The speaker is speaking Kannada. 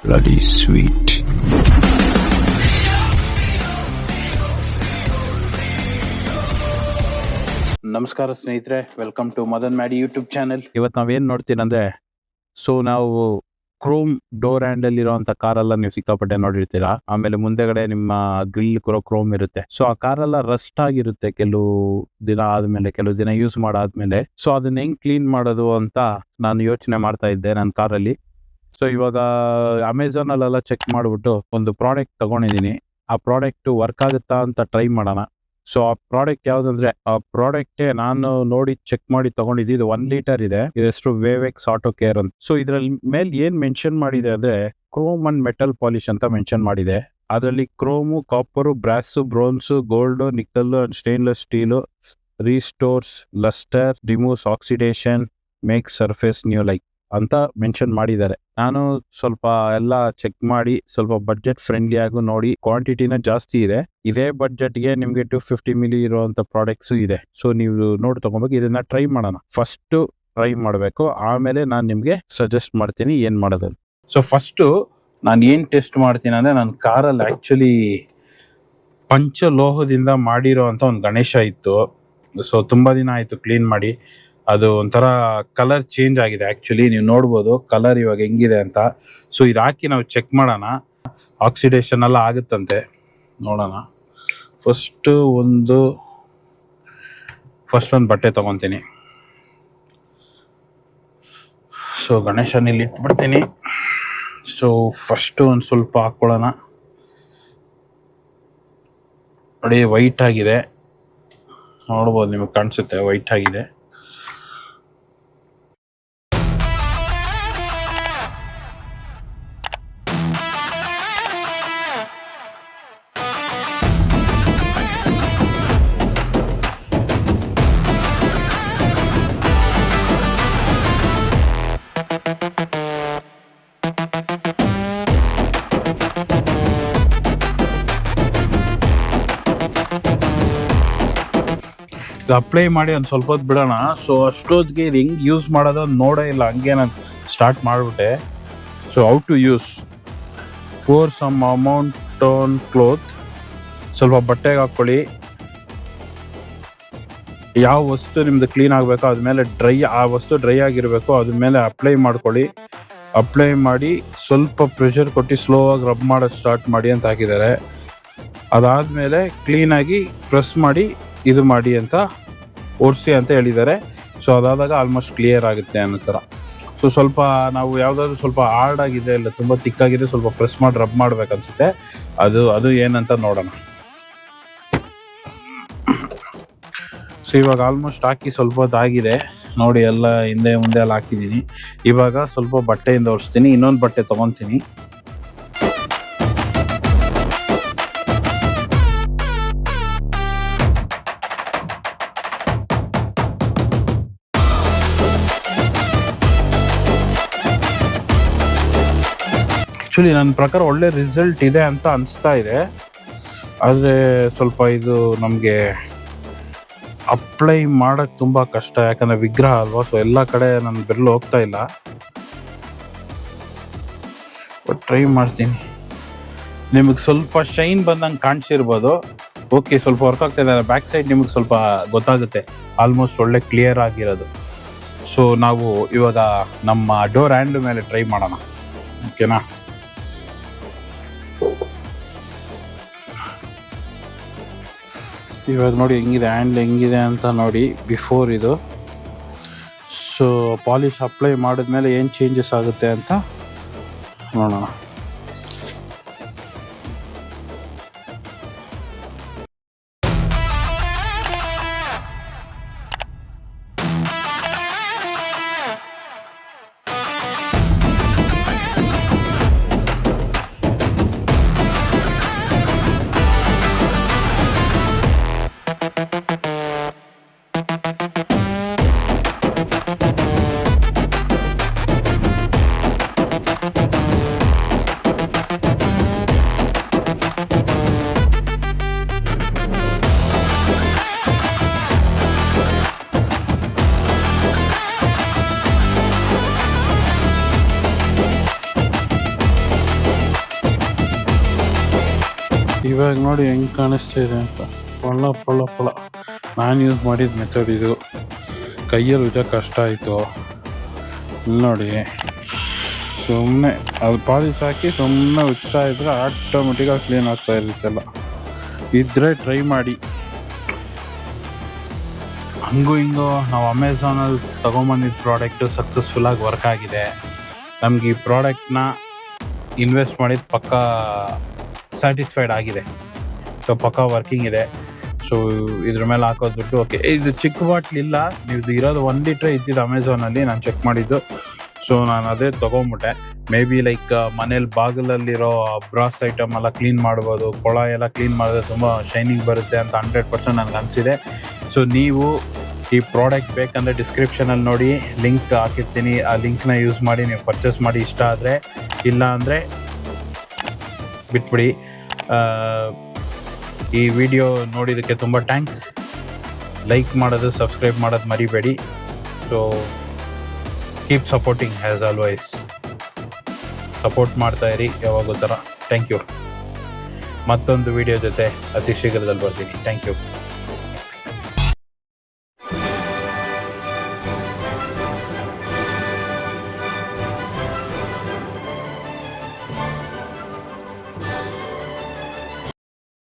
bloody sweet. ನಮಸ್ಕಾರ ಸ್ನೇಹಿತರೆ, welcome to Madan Maddy YouTube channel. ಇವತ್ತು ನಾವೇನ್ ನೋಡ್ತೀನಿ ಅಂದ್ರೆ, ನಾವು ಕ್ರೋಮ್ ಡೋರ್ ಹ್ಯಾಂಡಲ್ ಇರೋಂತ ಕಾರೆಲ್ಲ ನೀವು ಸಿಕ್ಕಾಪಟ್ಟೆ ನೋಡಿರ್ತೀರಾ. ಆಮೇಲೆ ಮುಂದೆಗಡೆ ನಿಮ್ಮ ಗ್ರಿಲ್ ಕ್ರೋಮ್ ಇರುತ್ತೆ. ಸೊ ಆ ಕಾರೆಲ್ಲ ರಸ್ಟ್ ಆಗಿರುತ್ತೆ ಕೆಲವು ದಿನ ಆದ್ಮೇಲೆ, ಕೆಲವು ದಿನ ಯೂಸ್ ಮಾಡಾದ್ಮೇಲೆ. ಸೊ ಅದನ್ನ ಹೆಂಗ್ ಕ್ಲೀನ್ ಮಾಡೋದು ಅಂತ ನಾನು ಯೋಚನೆ ಮಾಡ್ತಾ ಇದ್ದೆ ನನ್ನ ಕಾರಲ್ಲಿ. ಸೊ ಇವಾಗ ಅಮೆಝಾನ್ ಅಲ್ಲೆಲ್ಲ ಚೆಕ್ ಮಾಡ್ಬಿಟ್ಟು ಒಂದು ಪ್ರಾಡಕ್ಟ್ ತಗೊಂಡಿದ್ದೀನಿ. ಆ ಪ್ರಾಡಕ್ಟ್ ವರ್ಕ್ ಆಗುತ್ತಾ ಅಂತ ಟ್ರೈ ಮಾಡೋಣ. ಸೊ ಆ ಪ್ರಾಡಕ್ಟ್ ಯಾವ್ದಂದ್ರೆ, ಆ ಪ್ರಾಡಕ್ಟ್ ನಾನು ನೋಡಿ ಚೆಕ್ ಮಾಡಿ ತಗೊಂಡಿದ್ದು. ಇದು 1 ಲೀಟರ್ ಇದೆ. ಇದೆಷ್ಟು ವೇವೆಕ್ಸ್ ಆಟೋ ಕೇರ್ ಅಂತ. ಸೊ ಇದ್ರಲ್ಲಿ ಮೇಲೆ ಏನ್ ಮೆನ್ಷನ್ ಮಾಡಿದೆ ಅಂದ್ರೆ, ಕ್ರೋಮ್ ಅಂಡ್ ಮೆಟಲ್ ಪಾಲಿಶ್ ಅಂತ ಮೆನ್ಷನ್ ಮಾಡಿದೆ. ಅದರಲ್ಲಿ chrome, copper, brass, bronze, gold, nickel and stainless steel restores lustre, removes oxidation, make surface new like ಅಂತ ಮೆನ್ಷನ್ ಮಾಡಿದ್ದಾರೆ. ನಾನು ಸ್ವಲ್ಪ ಎಲ್ಲ ಚೆಕ್ ಮಾಡಿ ಸ್ವಲ್ಪ ಬಡ್ಜೆಟ್ ಫ್ರೆಂಡ್ಲಿ ಆಗು ನೋಡಿ, ಕ್ವಾಂಟಿಟಿನ ಜಾಸ್ತಿ ಇದೆ. ಇದೇ ಬಡ್ಜೆಟ್ಗೆ ನಿಮ್ಗೆ 250 ml ಇರುವಂತ ಪ್ರಾಡಕ್ಟ್ಸ್ ಇದೆ. ಸೊ ನೀವು ನೋಡಿ ತಗೋಬೇಕು. ಇದನ್ನ ಟ್ರೈ ಮಾಡೋಣ. ಫಸ್ಟ್ ಟ್ರೈ ಮಾಡಬೇಕು, ಆಮೇಲೆ ನಾನು ನಿಮ್ಗೆ ಸಜೆಸ್ಟ್ ಮಾಡ್ತೀನಿ ಏನ್ ಮಾಡೋದು. ಸೊ ಫಸ್ಟ್ ನಾನು ಏನ್ ಟೆಸ್ಟ್ ಮಾಡ್ತೀನಿ ಅಂದ್ರೆ, ನನ್ನ ಕಾರಲ್ಲಿ ಆಕ್ಚುಲಿ ಪಂಚಲೋಹದಿಂದ ಮಾಡಿರೋ ಅಂತ ಒಂದು ಗಣೇಶ ಇತ್ತು. ಸೊ ತುಂಬಾ ದಿನ ಆಯ್ತು ಕ್ಲೀನ್ ಮಾಡಿ. ಅದು ಒಂಥರ ಕಲರ್ ಚೇಂಜ್ ಆಗಿದೆ. ಆಕ್ಚುಲಿ ನೀವು ನೋಡ್ಬೋದು ಕಲರ್ ಇವಾಗ ಹೆಂಗಿದೆ ಅಂತ. ಸೊ ಇದು ಹಾಕಿ ನಾವು ಚೆಕ್ ಮಾಡೋಣ. ಆಕ್ಸಿಡೇಷನ್ ಎಲ್ಲ ಆಗುತ್ತಂತೆ, ನೋಡೋಣ. ಫಸ್ಟ್ ಒಂದು ಬಟ್ಟೆ ತಗೊಂತೀನಿ. ಸೊ ಗಣೇಶನ ಇಲ್ಲಿ ಇಟ್ಬಿಡ್ತೀನಿ. ಸೊ ಫಸ್ಟ್ ಒಂದು ಸ್ವಲ್ಪ ಹಾಕೊಳ್ಳೋಣ. ನೋಡಿ ವೈಟ್ ಆಗಿದೆ, ನೋಡ್ಬೋದು, ನಿಮಗೆ ಕಾಣಿಸುತ್ತೆ ವೈಟ್ ಆಗಿದೆ. ಅಪ್ಲೈ ಮಾಡಿ ಒಂದು ಸ್ವಲ್ಪ ಹೊತ್ತು ಬಿಡೋಣ. ಸೊ ಅಷ್ಟೊತ್ತಿಗೆ ಇದು ಹೆಂಗೆ ಯೂಸ್ ಮಾಡೋದು ನೋಡೇ ಇಲ್ಲ, ಹಂಗೆ ನಾನು ಸ್ಟಾರ್ಟ್ ಮಾಡಿಬಿಟ್ಟೆ. So how to use: pour some amount on cloth. ಸ್ವಲ್ಪ ಬಟ್ಟೆಗೆ ಹಾಕ್ಕೊಳ್ಳಿ. ಯಾವ ವಸ್ತು ನಿಮ್ದು ಕ್ಲೀನ್ ಆಗಬೇಕೋ ಅದ್ಮೇಲೆ ಆ ವಸ್ತು ಡ್ರೈ ಆಗಿರಬೇಕು, ಅದ್ರ ಮೇಲೆ ಅಪ್ಲೈ ಮಾಡ್ಕೊಳ್ಳಿ. ಅಪ್ಲೈ ಮಾಡಿ ಸ್ವಲ್ಪ ಪ್ರೆಷರ್ ಕೊಟ್ಟು ಸ್ಲೋ ಆಗಿ ರಬ್ ಮಾಡೋದು ಸ್ಟಾರ್ಟ್ ಮಾಡಿ ಅಂತ ಹಾಕಿದ್ದಾರೆ. ಅದಾದಮೇಲೆ ಕ್ಲೀನಾಗಿ ಪ್ರೆಸ್ ಮಾಡಿ ಇದು ಮಾಡಿ ಅಂತ ಒರೆಸಿ ಅಂತ ಹೇಳಿದ್ದಾರೆ. ಸೊ ಅದಾದಾಗ ಆಲ್ಮೋಸ್ಟ್ ಕ್ಲಿಯರ್ ಆಗುತ್ತೆ ಅನ್ನೋ ಥರ. ಸೊ ಸ್ವಲ್ಪ ನಾವು ಯಾವುದಾದ್ರು ಸ್ವಲ್ಪ ಹಾರ್ಡ್ ಆಗಿದೆ, ಇಲ್ಲ ತುಂಬ ತಿಕ್ಕಾಗಿದೆ, ಸ್ವಲ್ಪ ಪ್ರೆಸ್ ಮಾಡಿ ರಬ್ ಮಾಡ್ಬೇಕನ್ಸುತ್ತೆ. ಅದು ಏನಂತ ನೋಡೋಣ. ಸೊ ಇವಾಗ ಆಲ್ಮೋಸ್ಟ್ ಹಾಕಿ ಸ್ವಲ್ಪ ಹೊತ್ತು ಆಗಿದೆ ನೋಡಿ. ಎಲ್ಲ ಹಿಂದೆ ಮುಂದೆ ಎಲ್ಲ ಹಾಕಿದ್ದೀನಿ. ಇವಾಗ ಸ್ವಲ್ಪ ಬಟ್ಟೆಯಿಂದ ಒರೆಸ್ತೀನಿ. ಇನ್ನೊಂದು ಬಟ್ಟೆ ತೊಗೊತೀನಿ. ಆ್ಯಕ್ಚುಲಿ ನನ್ನ ಪ್ರಕಾರ ಒಳ್ಳೆ ರಿಸಲ್ಟ್ ಇದೆ ಅಂತ ಅನಿಸ್ತಾ ಇದೆ. ಆದರೆ ಸ್ವಲ್ಪ ಇದು ನಮಗೆ ಅಪ್ಲೈ ಮಾಡೋಕ್ಕೆ ತುಂಬ ಕಷ್ಟ, ಯಾಕಂದರೆ ವಿಗ್ರಹ ಅಲ್ವಾ. ಸೊ ಎಲ್ಲ ಕಡೆ ನನ್ನ ಬೆರಳು ಹೋಗ್ತಾ ಇಲ್ಲ. ಬಟ್ ಟ್ರೈ ಮಾಡ್ತೀನಿ. ನಿಮಗೆ ಸ್ವಲ್ಪ ಶೈನ್ ಬಂದಂಗೆ ಕಾಣಿಸಿರ್ಬೋದು. ಓಕೆ, ಸ್ವಲ್ಪ ವರ್ಕ್ ಆಗ್ತಾ ಇದೆ. ಬ್ಯಾಕ್ ಸೈಡ್ ನಿಮಗೆ ಸ್ವಲ್ಪ ಗೊತ್ತಾಗುತ್ತೆ ಆಲ್ಮೋಸ್ಟ್ ಒಳ್ಳೆ ಕ್ಲಿಯರ್ ಆಗಿರೋದು. ಸೊ ನಾವು ಇವಾಗ ನಮ್ಮ ಡೋರ್ ಹ್ಯಾಂಡ್ಲ್ ಮೇಲೆ ಟ್ರೈ ಮಾಡೋಣ, ಓಕೆನಾ? ಇವಾಗ ನೋಡಿ ಹೆಂಗಿದೆ ಹ್ಯಾಂಡ್ಲ್ ಹೆಂಗಿದೆ ಅಂತ ನೋಡಿ. ಬಿಫೋರ್ ಇದು, ಸೊ ಪಾಲಿಶ್ ಅಪ್ಲೈ ಮಾಡಿದ್ಮೇಲೆ ಏನು ಚೇಂಜಸ್ ಆಗುತ್ತೆ ಅಂತ ನೋಡೋಣ. ಇವಾಗ ನೋಡಿ ಹೆಂಗೆ ಕಾಣಿಸ್ತಾ ಇದೆ ಅಂತ. ಪಳ ನಾನು ಯೂಸ್ ಮಾಡಿದ ಮೆಥಡ್ ಇದು. ಕೈಯಲ್ಲಿ ಉಜ್ಜೋ ಕಷ್ಟ ಆಯಿತು. ಇಲ್ಲಿ ನೋಡಿ, ಸುಮ್ಮನೆ ಅದು ಪಾಲಿಶ್ ಹಾಕಿ ಸುಮ್ಮನೆ ಉಜ್ತಾ ಇದ್ರೆ ಆಟೋಮೆಟಿಕಾಗಿ ಕ್ಲೀನ್ ಆಗ್ತಾ ಇರುತ್ತೆಲ್ಲ. ಇದ್ರೆ ಟ್ರೈ ಮಾಡಿ. ಹಂಗೂ ಹಿಂಗೋ ನಾವು ಅಮೆಝಾನಲ್ಲಿ ತೊಗೊಂಬಂದಿದ್ದ ಪ್ರಾಡಕ್ಟು ಸಕ್ಸಸ್ಫುಲ್ಲಾಗಿ ವರ್ಕ್ ಆಗಿದೆ. ನಮ್ಗೆ ಈ ಪ್ರಾಡಕ್ಟ್ನ ಇನ್ವೆಸ್ಟ್ ಮಾಡಿದ ಪಕ್ಕ ಸ್ಯಾಟಿಸ್ಫೈಡ್ ಆಗಿದೆ. ಸೊ ಪಕ್ಕ ವರ್ಕಿಂಗ್ ಇದೆ. ಸೊ ಇದ್ರ ಮೇಲೆ ಹಾಕೋದು ದುಡ್ಡು ಓಕೆ. ಇದು ಚಿಕ್ಕ ಬಾಟ್ಲ್ ಇಲ್ಲ, ನೀವು ಇರೋದು 1 ಲೀಟ್ರ್ ಇದ್ದಿದ್ದು ಅಮೆಝಾನಲ್ಲಿ ನಾನು ಚೆಕ್ ಮಾಡಿದ್ದು. ಸೊ ನಾನು ಅದೇ ತೊಗೊಂಬಿಟ್ಟೆ. ಮೇ ಬಿ ಲೈಕ್ ಮನೇಲಿ ಬಾಗಿಲಲ್ಲಿರೋ ಬ್ರಾಸ್ ಐಟಮ್ ಎಲ್ಲ ಕ್ಲೀನ್ ಮಾಡ್ಬೋದು, ಕೊಳ ಎಲ್ಲ ಕ್ಲೀನ್ ಮಾಡಿದ್ರೆ ತುಂಬ ಶೈನಿಂಗ್ ಬರುತ್ತೆ ಅಂತ 100% ನನಗೆ ಅನಿಸಿದೆ. ಸೊ ನೀವು ಈ ಪ್ರಾಡಕ್ಟ್ ಬೇಕಂದರೆ ಡಿಸ್ಕ್ರಿಪ್ಷನಲ್ಲಿ ನೋಡಿ, ಲಿಂಕ್ ಹಾಕಿರ್ತೀನಿ. ಆ ಲಿಂಕ್ನ ಯೂಸ್ ಮಾಡಿ ನೀವು ಪರ್ಚೇಸ್ ಮಾಡಿ. ಇಷ್ಟ ಆದರೆ, ಇಲ್ಲ ಅಂದರೆ ಬಿಟ್ಬಿಡಿ. ಈ ವಿಡಿಯೋ ನೋಡಿದ್ದಕ್ಕೆ ತುಂಬ ಥ್ಯಾಂಕ್ಸ್. ಲೈಕ್ ಮಾಡೋದು, ಸಬ್ಸ್ಕ್ರೈಬ್ ಮಾಡೋದು ಮರಿಬೇಡಿ. So keep supporting as always. Support ಮಾಡ್ತಾಯಿರಿ ಯಾವಾಗೂ ಥರ. Thank you. ಮತ್ತೊಂದು ವಿಡಿಯೋ ಜೊತೆ ಅತಿ ಶೀಘ್ರದಲ್ಲಿ ಬರ್ತೀನಿ. Thank you.